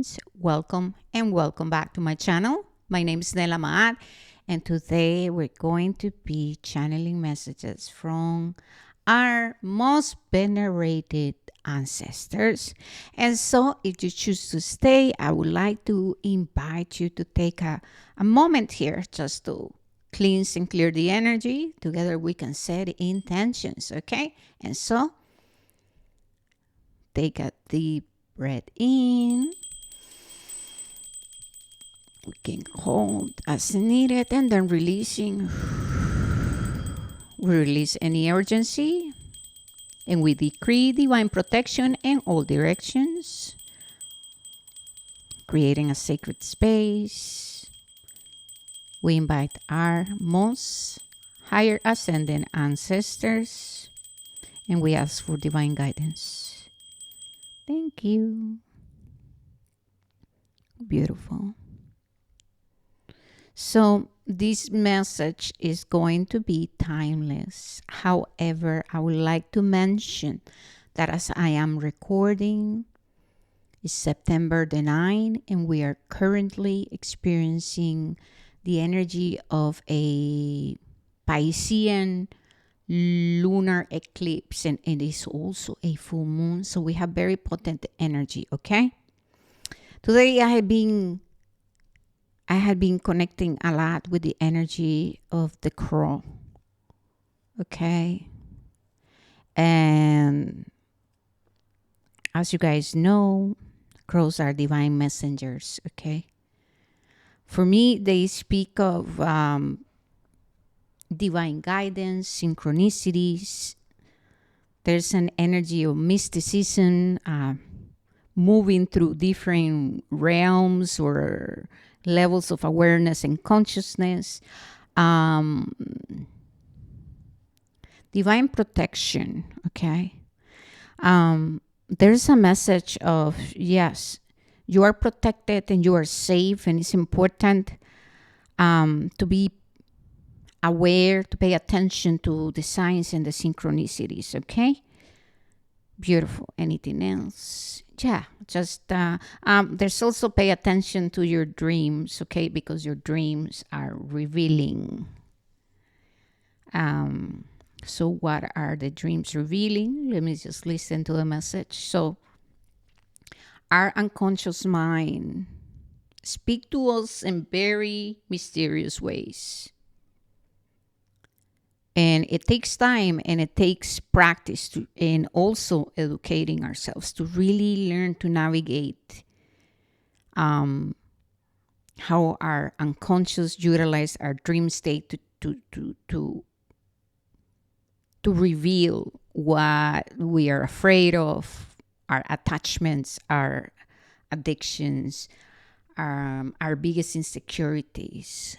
friends, welcome and welcome back to my channel. My name is Nela Maat, and today we're going to be channeling messages from our most venerated ancestors. And so if you choose to stay, I would like to invite you to take a moment here just to cleanse and clear the energy. Together we can set intentions, okay? And so take a deep breath in. We can hold as needed and then releasing. We release any urgency and we decree divine protection in all directions, creating a sacred space. We invite our most higher ascending ancestors and we ask for divine guidance. Thank you. Beautiful. So this message is going to be timeless. However, I would like to mention that as I am recording, it's September the 9th, and we are currently experiencing the energy of a Piscean lunar eclipse, and it is also a full moon. So we have very potent energy, okay? Today I had been connecting a lot with the energy of the crow. Okay. And as you guys know, crows are divine messengers. Okay. For me, they speak of divine guidance, synchronicities. There's an energy of mysticism, moving through different realms or levels of awareness and consciousness. Divine protection, okay? There's a message of, yes, you are protected and you are safe, and it's important to be aware, to pay attention to the signs and the synchronicities, okay? Beautiful. Anything else? Yeah, just there's also pay attention to your dreams, okay? Because your dreams are revealing. So what are the dreams revealing? Let me just listen to the message. So our unconscious mind speak to us in very mysterious ways. And it takes time and it takes practice and also educating ourselves to really learn to navigate how our unconscious utilize our dream state to reveal what we are afraid of, our attachments, our addictions, our biggest insecurities.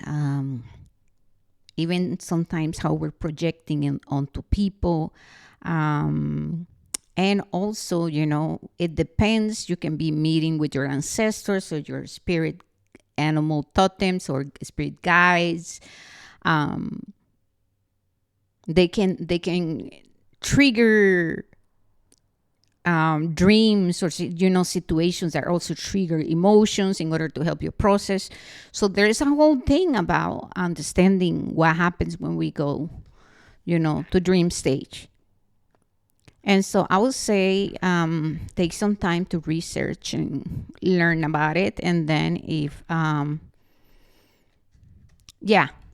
Even sometimes how we're projecting onto people. And also, you know, it depends. You can be meeting with your ancestors or your spirit animal totems or spirit guides. They can trigger dreams or situations that also trigger emotions in order to help you process. So there is a whole thing about understanding what happens when we go to dream stage. And so I would say take some time to research and learn about it. And then if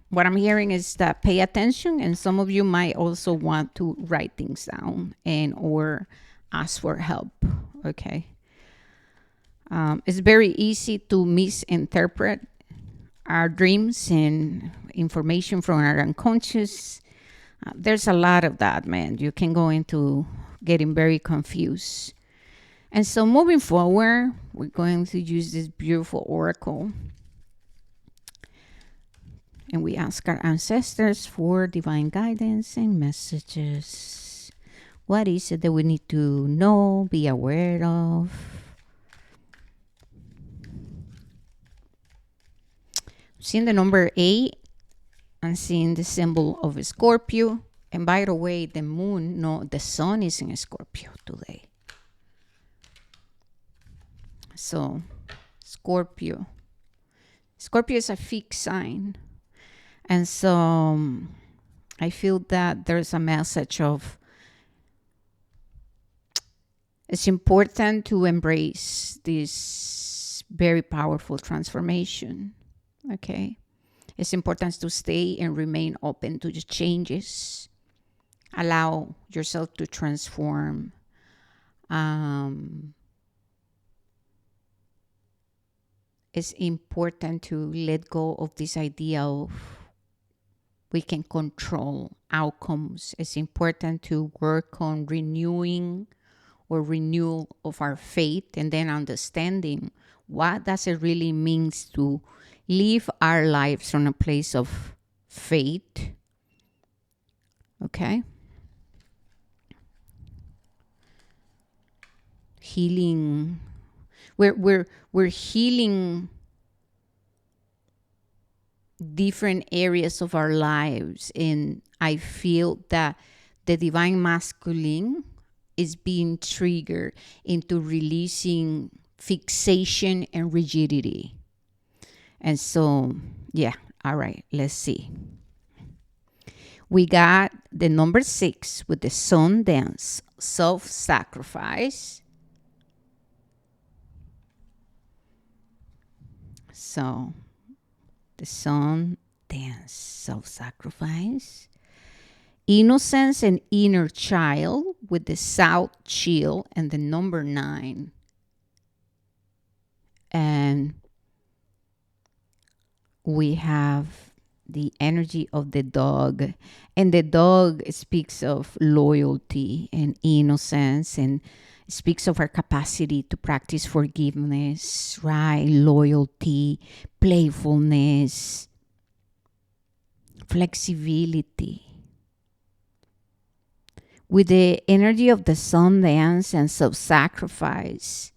what I'm hearing is that pay attention, and some of you might also want to write things down and or ask for help, okay? It's very easy to misinterpret our dreams and information from our unconscious. There's a lot of that, man. You can go into getting very confused. And so moving forward, we're going to use this beautiful oracle. And we ask our ancestors for divine guidance and messages. What is it that we need to know, be aware of? Seeing the number 8 and seeing the symbol of a Scorpio. And by the way, the sun is in Scorpio today. So Scorpio. Scorpio is a fixed sign. And so I feel that there's a message of it's important to embrace this very powerful transformation. Okay. It's important to stay and remain open to the changes. Allow yourself to transform. It's important to let go of this idea of we can control outcomes. It's important to work on renewing or renewal of our faith, and then understanding what does it really means to live our lives from a place of faith. Okay. Healing. We're healing different areas of our lives, and I feel that the divine masculine is being triggered into releasing fixation and rigidity. And so, yeah, all right, let's see. We got the number 6 with the sun dance, self-sacrifice. So, the sun dance, self-sacrifice. Innocence and inner child with the south chill and the number 9. And we have the energy of the dog. And the dog speaks of loyalty and innocence, and speaks of our capacity to practice forgiveness, right? Loyalty, playfulness, flexibility. With the energy of the sun dance and self-sacrifice,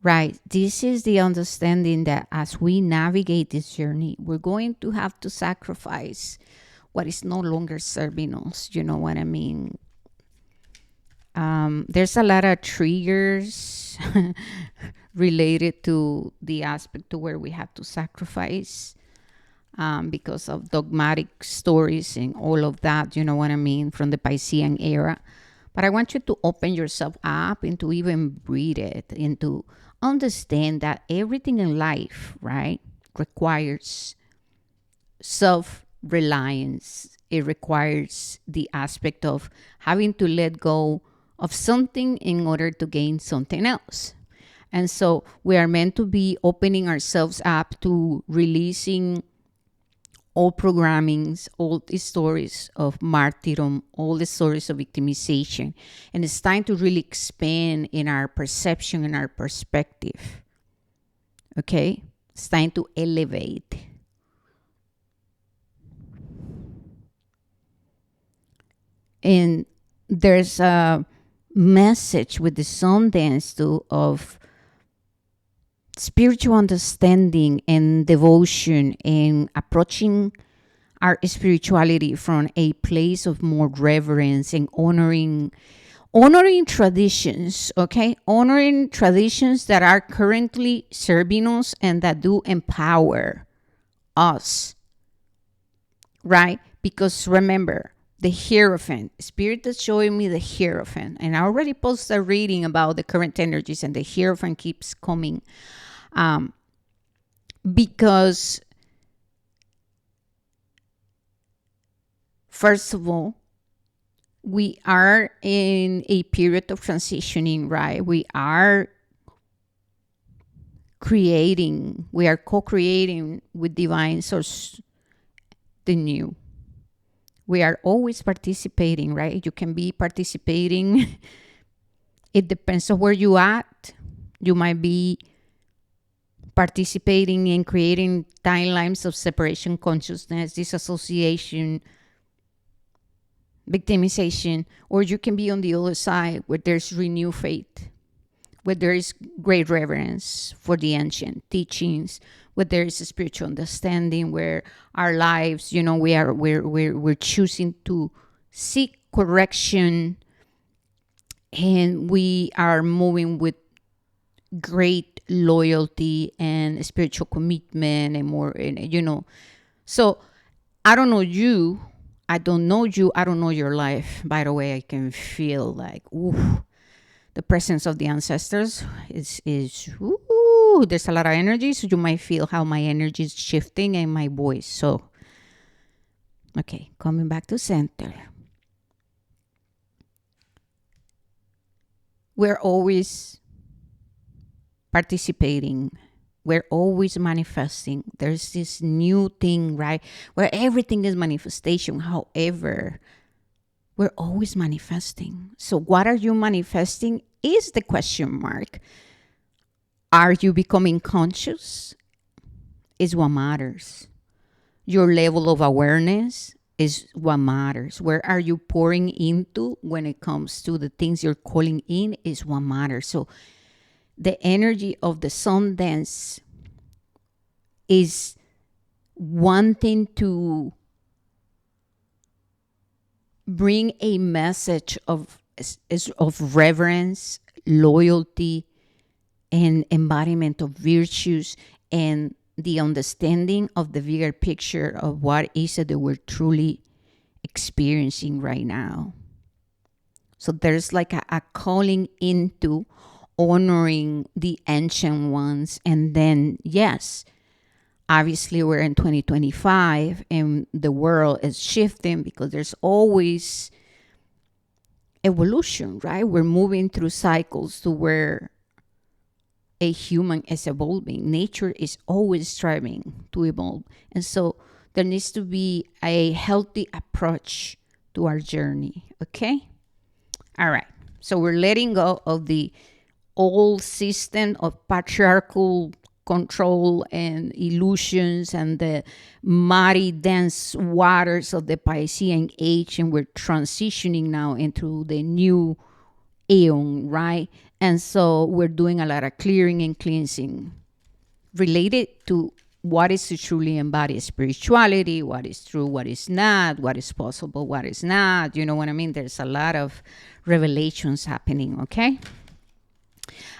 right? This is the understanding that as we navigate this journey, we're going to have to sacrifice what is no longer serving us. You know what I mean? There's a lot of triggers related to the aspect to where we have to sacrifice because of dogmatic stories and all of that, you know what I mean, from the Piscean era. But I want you to open yourself up and to even breathe it and to understand that everything in life, right, requires self-reliance. It requires the aspect of having to let go of something in order to gain something else. And so we are meant to be opening ourselves up to releasing all programmings, all the stories of martyrdom, all the stories of victimization. And it's time to really expand in our perception and our perspective. Okay? It's time to elevate. And there's a message with the Sundance too of spiritual understanding and devotion and approaching our spirituality from a place of more reverence and honoring traditions, okay? Honoring traditions that are currently serving us and that do empower us, right? Because remember, the Hierophant, Spirit is showing me the Hierophant. And I already posted a reading about the current energies, and the Hierophant keeps coming. Because, first of all, we are in a period of transitioning, right? We are co-creating with divine source the new. We are always participating, right? You can be participating. It depends on where you at. You might be participating in creating timelines of separation consciousness, disassociation, victimization, or you can be on the other side where there's renewed faith, where there is great reverence for the ancient teachings, where there is a spiritual understanding, where our lives, you know, we're choosing to seek correction, and we are moving with great loyalty and spiritual commitment and more, So I don't know you. I don't know you. I don't know your life. By the way, I can feel like, ooh, the presence of the ancestors is ooh, there's a lot of energy. So you might feel how my energy is shifting and my voice. So, okay, coming back to center. We're always participating. We're always manifesting. There's this new thing, right? Where everything is manifestation. However, we're always manifesting. So, what are you manifesting is the question mark. Are you becoming conscious? Is what matters. Your level of awareness is what matters. Where are you pouring into when it comes to the things you're calling in is what matters. So, the energy of the sun dance is wanting to bring a message of reverence, loyalty, and embodiment of virtues, and the understanding of the bigger picture of what is it that we're truly experiencing right now. So there's like a calling into honoring the ancient ones. And then, yes, obviously we're in 2025 and the world is shifting because there's always evolution, right? We're moving through cycles to where a human is evolving. Nature is always striving to evolve. And so there needs to be a healthy approach to our journey. Okay? All right. So we're letting go of the old system of patriarchal control and illusions and the muddy, dense waters of the Piscean age. And we're transitioning now into the new aeon, right? And so we're doing a lot of clearing and cleansing related to what is to truly embody spirituality, what is true, what is not, what is possible, what is not. You know what I mean? There's a lot of revelations happening, okay?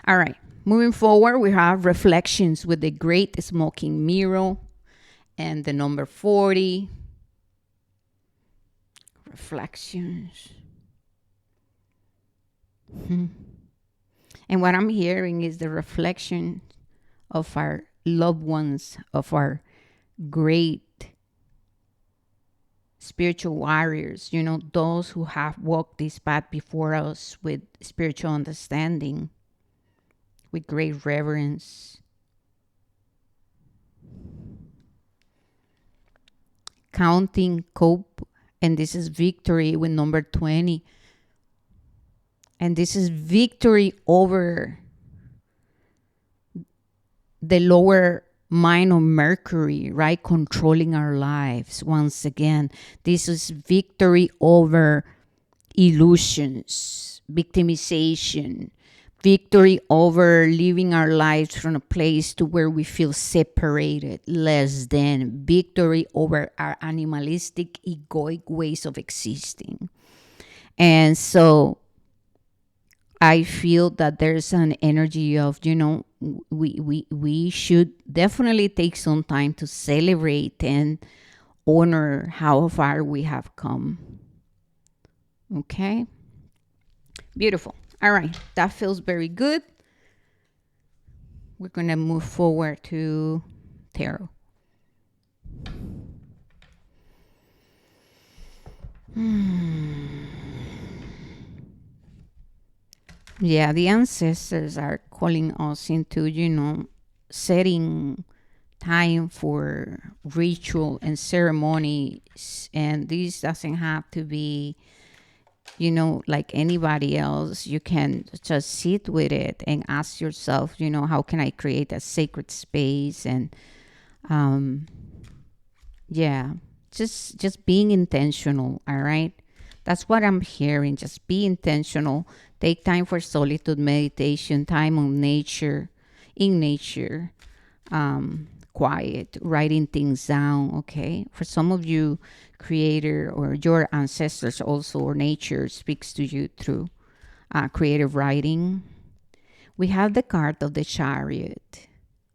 All right. Moving forward, we have reflections with the great smoking mirror and the number 40. Reflections. And what I'm hearing is the reflection of our loved ones, of our great spiritual warriors, those who have walked this path before us with spiritual understanding, with great reverence. Counting cope, and this is victory with number 20. And this is victory over the lower mind of Mercury, right? Controlling our lives. Once again, this is victory over illusions, victimization, victory over living our lives from a place to where we feel separated, less than, victory over our animalistic, egoic ways of existing. And so I feel that there's an energy of, we should definitely take some time to celebrate and honor how far we have come. Okay? Beautiful. All right. That feels very good. We're going to move forward to tarot. Yeah, the ancestors are calling us into, setting time for ritual and ceremonies. And this doesn't have to be, like anybody else. You can just sit with it and ask yourself, how can I create a sacred space? And yeah, just being intentional, all right? That's what I'm hearing. Just be intentional. Take time for solitude, meditation, time on nature, in nature, quiet, writing things down, okay? For some of you, creator or your ancestors also, or nature speaks to you through creative writing. We have the card of the Chariot,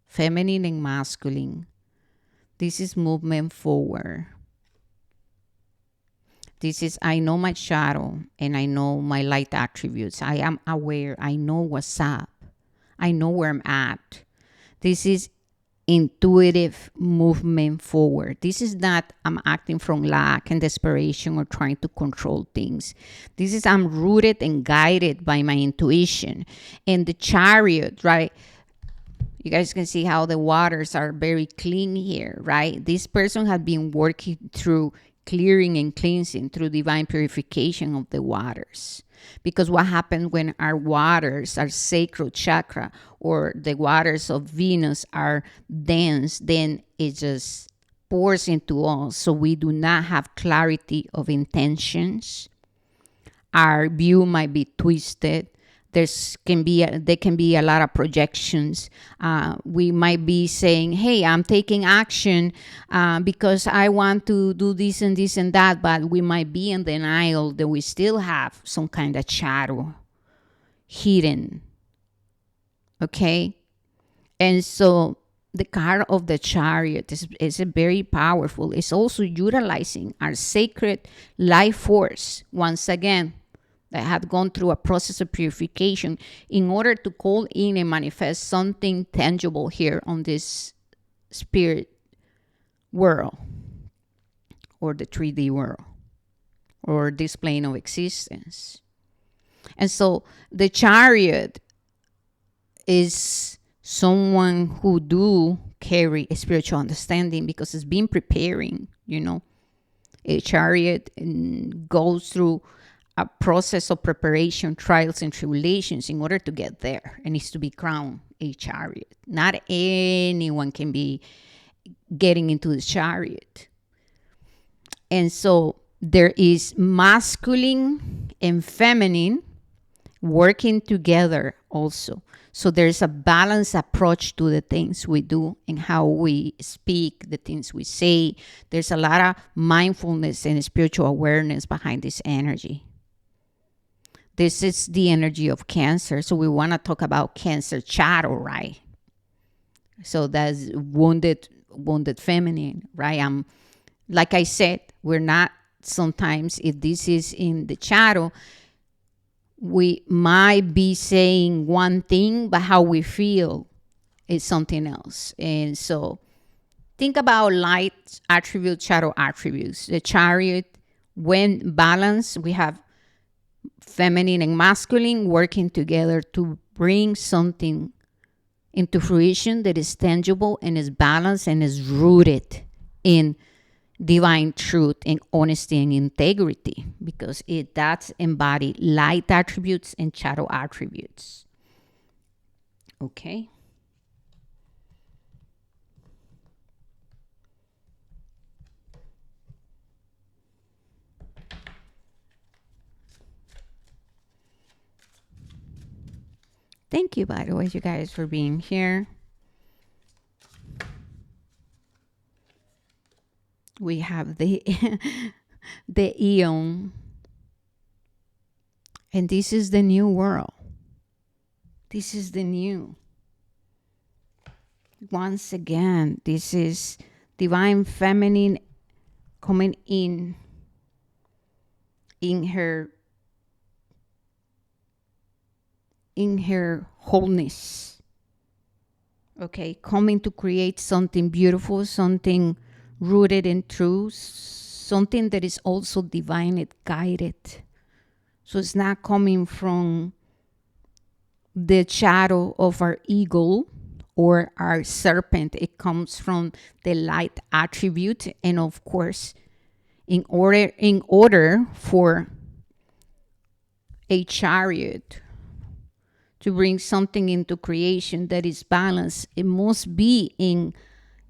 feminine and masculine. This is movement forward. This is, I know my shadow and I know my light attributes. I am aware. I know what's up. I know where I'm at. This is intuitive movement forward. This is not I'm acting from lack and desperation or trying to control things. This is I'm rooted and guided by my intuition. And the Chariot, right? You guys can see how the waters are very clean here, right? This person had been working through clearing and cleansing through divine purification of the waters. Because what happens when our waters, our sacral chakra, or the waters of Venus are dense, then it just pours into us. So we do not have clarity of intentions. Our view might be twisted. There can be a lot of projections. We might be saying, "Hey, I'm taking action because I want to do this and that," but we might be in denial that we still have some kind of shadow hidden. Okay, and so the card of the Chariot is very powerful. It's also utilizing our sacred life force once again that had gone through a process of purification in order to call in and manifest something tangible here on this spirit world or the 3D world or this plane of existence. And so the Chariot is someone who do carry a spiritual understanding because it's been preparing, A Chariot goes through a process of preparation, trials, and tribulations in order to get there. It needs to be crowned a Chariot. Not anyone can be getting into the Chariot. And so there is masculine and feminine working together also. So there's a balanced approach to the things we do and how we speak, the things we say. There's a lot of mindfulness and spiritual awareness behind this energy. This is the energy of Cancer. So we want to talk about Cancer shadow, right? So that's wounded feminine, right? Like I said, we're not sometimes, if this is in the shadow, we might be saying one thing, but how we feel is something else. And so think about light attributes, shadow attributes. The Chariot, when balanced, we have feminine and masculine working together to bring something into fruition that is tangible and is balanced and is rooted in divine truth and honesty and integrity, because it does embody light attributes and shadow attributes. Okay. Thank you, by the way, you guys, for being here. We have the the Eon, and this is the new world. This is the new. Once again, this is divine feminine coming in her wholeness. Okay, coming to create something beautiful, something rooted in truth, something that is also divinely guided. So it's not coming from the shadow of our ego or our serpent. It comes from the light attribute. And of course, in order for a Chariot to bring something into creation that is balanced, it must be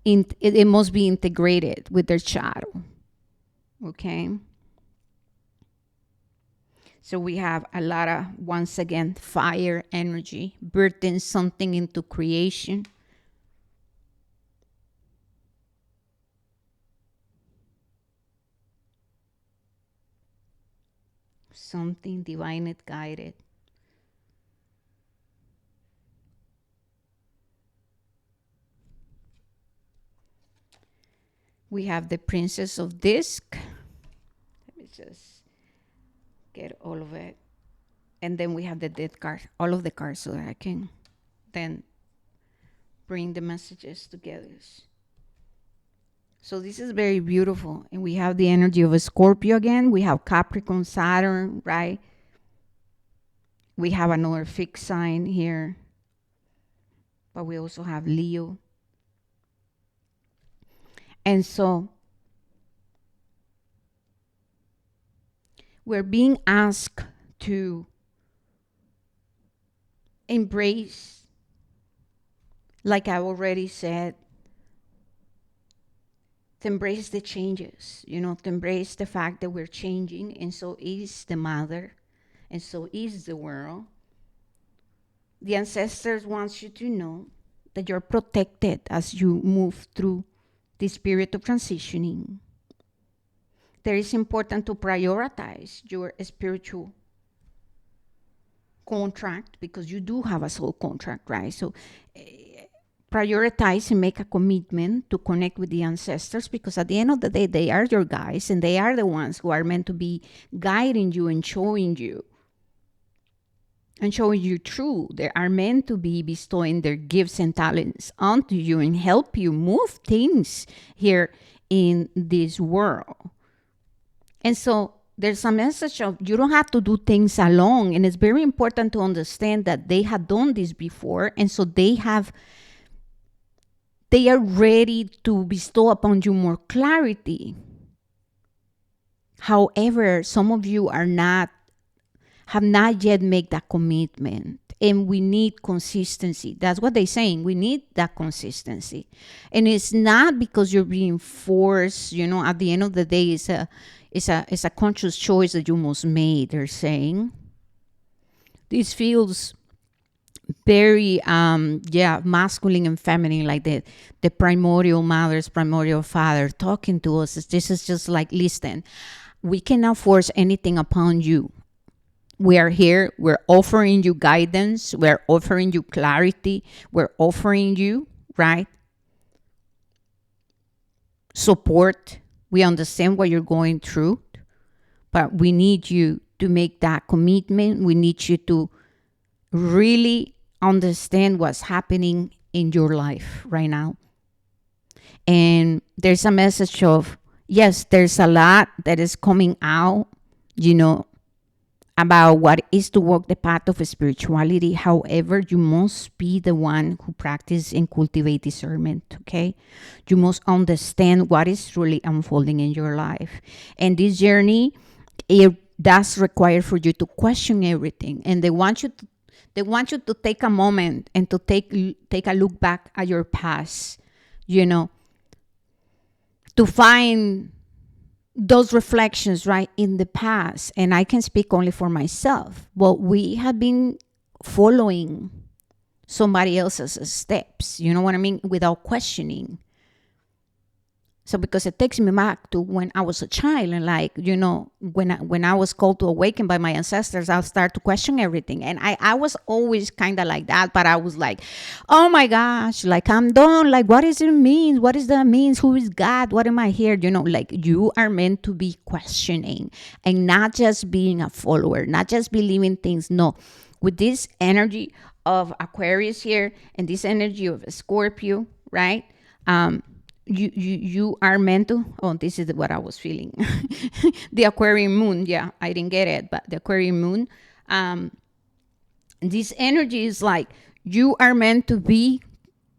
it must be integrated with their shadow. Okay. So we have a lot of, once again, fire energy, birthing something into creation. Something divinely guided. We have the Princess of Disc. Let me just get all of it. And then we have the Death card, all of the cards, so that I can then bring the messages together. So this is very beautiful. And we have the energy of a Scorpio again. We have Capricorn, Saturn, right? We have another fixed sign here. But we also have Leo. And so we're being asked to embrace, like I already said, to embrace the changes, to embrace the fact that we're changing, and so is the mother, and so is the world. The ancestors want you to know that you're protected as you move through this period of transitioning. There is important to prioritize your spiritual contract, because you do have a soul contract, right? So prioritize and make a commitment to connect with the ancestors, because at the end of the day, they are your guides, and they are the ones who are meant to be guiding you and showing you through. They are meant to be bestowing their gifts and talents onto you and help you move things here in this world. And so there's a message of you don't have to do things alone. And it's very important to understand that they have done this before. And so they are ready to bestow upon you more clarity. However, some of you have not yet made that commitment, and we need consistency. That's what they're saying. We need that consistency. And it's not because you're being forced, at the end of the day, it's a conscious choice that you must make, they're saying. This feels very masculine and feminine, like the primordial mothers, primordial father talking to us. This is just like, listen, we cannot force anything upon you. We are here, we're offering you guidance, we're offering you clarity, we're offering you, right, support. We understand what you're going through, but we need you to make that commitment. We need you to really understand what's happening in your life right now. And there's a message of, yes, there's a lot that is coming out, about what is to walk the path of spirituality. However, you must be the one who practice and cultivate discernment, okay? You must understand what is truly unfolding in your life. And this journey, it does require for you to question everything. And they want you to take a moment and to take a look back at your past, to find those reflections, right, in the past. And I can speak only for myself. Well, we have been following somebody else's steps, you know what I mean, without questioning. So because it takes me back to when I was a child, and like, when I was called to awaken by my ancestors, I'll start to question everything. And I was always kind of like that, but I was like, oh my gosh, like I'm done. Like, what does it mean? What does that mean? Who is God? What am I here? Like you are meant to be questioning and not just being a follower, not just believing things. No, with this energy of Aquarius here and this energy of Scorpio, right? You are meant to, this is what I was feeling. The Aquarian moon, I didn't get it, but the Aquarian moon, this energy is like you are meant to be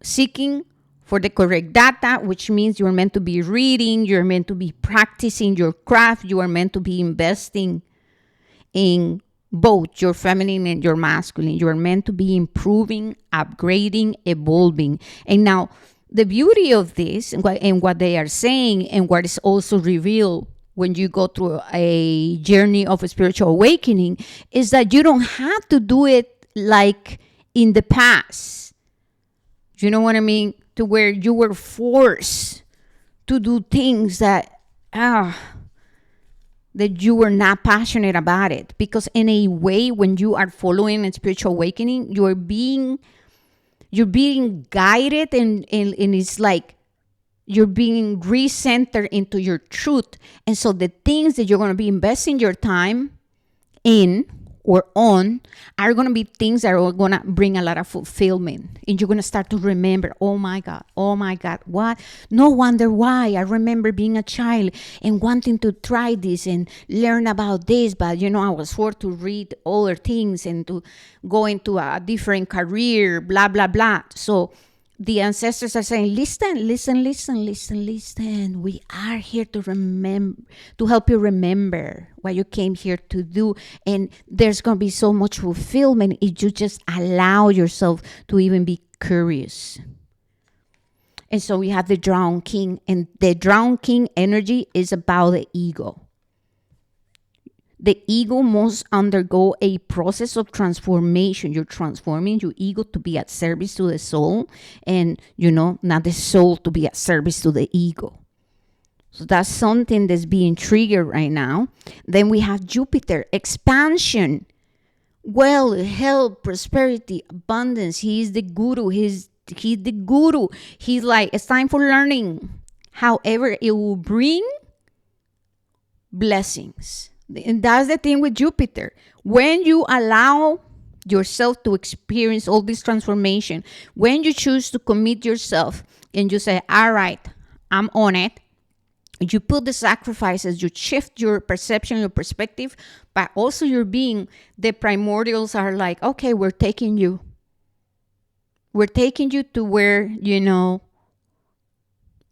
seeking for the correct data, which means you're meant to be reading, you're meant to be practicing your craft, you are meant to be investing in both your feminine and your masculine. You are meant to be improving, upgrading, evolving. And now the beauty of this and what they are saying, and what is also revealed when you go through a journey of a spiritual awakening, is that you don't have to do it like in the past. You know what I mean? To where you were forced to do things that you were not passionate about it. Because in a way, when you are following a spiritual awakening, you're being guided, and it's like you're being recentered into your truth. And so the things that you're going to be investing your time in or on are going to be things that are going to bring a lot of fulfillment. And you're going to start to remember, oh my God, what? No wonder why. I remember being a child and wanting to try this and learn about this, but I was forced to read other things and to go into a different career, blah, blah, blah. So the ancestors are saying, listen. We are here to remember, to help you remember what you came here to do. And there's going to be so much fulfillment if you just allow yourself to even be curious. And so we have the Drowned King, and the Drowned King energy is about the ego. The ego must undergo a process of transformation. You're transforming your ego to be at service to the soul, and, not the soul to be at service to the ego. So that's something that's being triggered right now. Then we have Jupiter, expansion, wealth, health, prosperity, abundance. He's the guru. He's the guru. He's like, it's time for learning. However, it will bring blessings. And that's the thing with Jupiter. When you allow yourself to experience all this transformation, when you choose to commit yourself and you say, all right, I'm on it, you put the sacrifices, you shift your perception, your perspective, but also your being, the primordials are like, okay, we're taking you to where,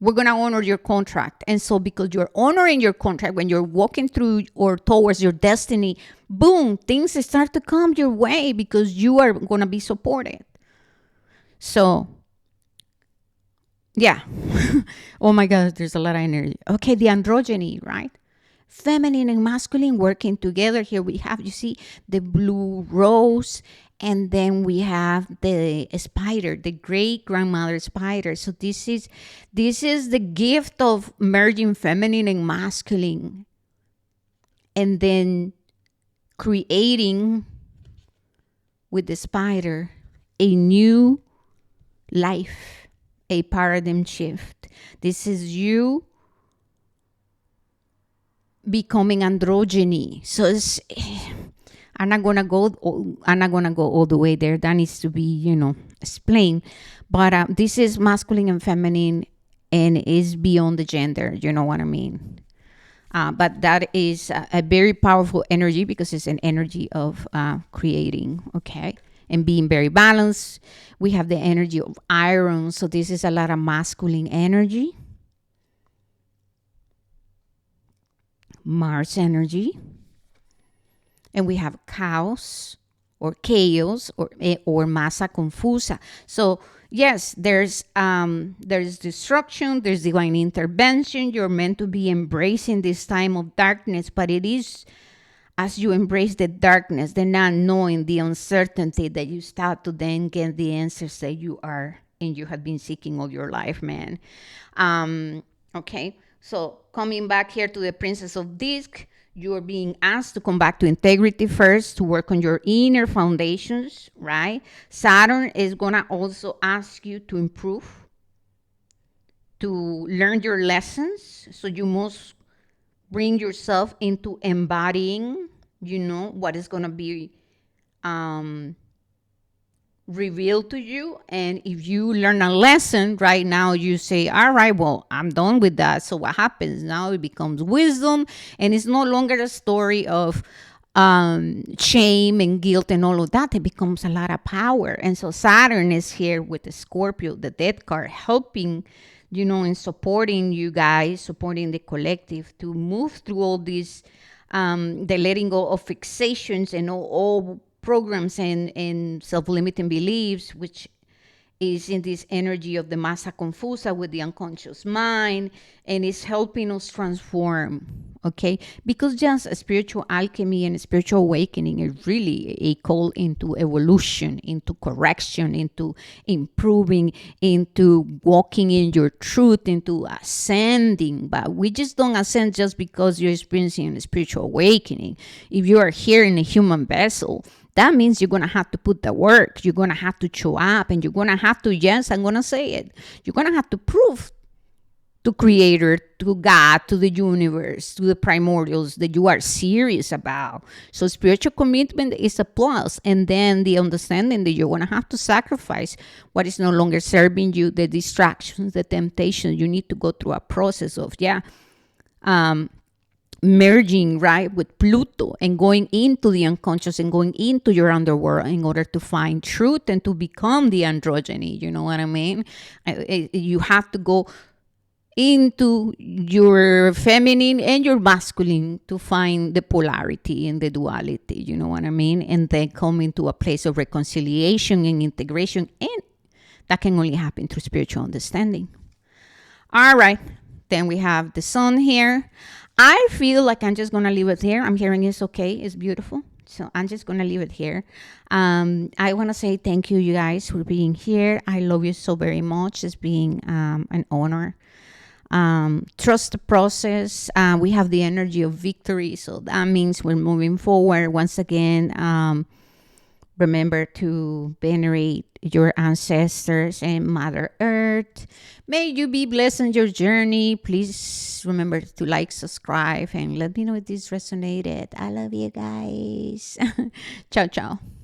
we're going to honor your contract. And so because you're honoring your contract, when you're walking through or towards your destiny, boom, things start to come your way because you are going to be supported. So, yeah. Oh my God, there's a lot of energy. Okay, the androgyny, right? Feminine and masculine working together. Here we have, you see, the blue rose. And then we have the spider, the great grandmother spider. So this is the gift of merging feminine and masculine. And then creating with the spider a new life, a paradigm shift. This is you becoming androgyny. So I'm not gonna go all the way there. That needs to be, explained. But this is masculine and feminine, and is beyond the gender. You know what I mean? But that is a very powerful energy because it's an energy of creating, okay, and being very balanced. We have the energy of iron, so this is a lot of masculine energy. Mars energy. And we have chaos or masa confusa. So yes, there's destruction, there's divine intervention. You're meant to be embracing this time of darkness, but it is as you embrace the darkness, the not knowing, the uncertainty, that you start to then get the answers that you have been seeking all your life, man. Okay, so coming back here to the Princess of Disc, you are being asked to come back to integrity first, to work on your inner foundations, right? Saturn is going to also ask you to improve, to learn your lessons. So you must bring yourself into embodying, what is going to be revealed to you. And if you learn a lesson right now, you say, all right, well, I'm done with that. So what happens now? It becomes wisdom, and it's no longer a story of shame and guilt and all of that. It becomes a lot of power. And so Saturn is here with the Scorpio, the death card, helping, and supporting you guys, supporting the collective to move through all these, the letting go of fixations and all programs and self-limiting beliefs, which is in this energy of the masa confusa with the unconscious mind, and is helping us transform, okay? Because just a spiritual alchemy and a spiritual awakening is really a call into evolution, into correction, into improving, into walking in your truth, into ascending. But we just don't ascend just because you're experiencing a spiritual awakening. If you are here in a human vessel, that means you're going to have to put the work. You're going to have to show up, and you're going to have to, yes, I'm going to say it, you're going to have to prove to Creator, to God, to the universe, to the primordials that you are serious about. So spiritual commitment is a plus, and then the understanding that you're gonna have to sacrifice what is no longer serving you, the distractions, the temptations. You need to go through a process of merging right with Pluto and going into the unconscious and going into your underworld in order to find truth and to become the androgyny. You know what I mean? You have to go into your feminine and your masculine to find the polarity and the duality, you know what I mean? And then come into a place of reconciliation and integration. And that can only happen through spiritual understanding. All right. Then we have the sun here. I feel like I'm just going to leave it here. I'm hearing it's okay. It's beautiful. So I'm just going to leave it here. I want to say thank you, you guys, for being here. I love you so very much. It's being an honor. Trust the process. We have the energy of victory. So that means we're moving forward. Once again, remember to venerate your ancestors and Mother Earth. May you be blessed in your journey. Please remember to like, subscribe, and let me know if this resonated. I love you guys. Ciao, ciao.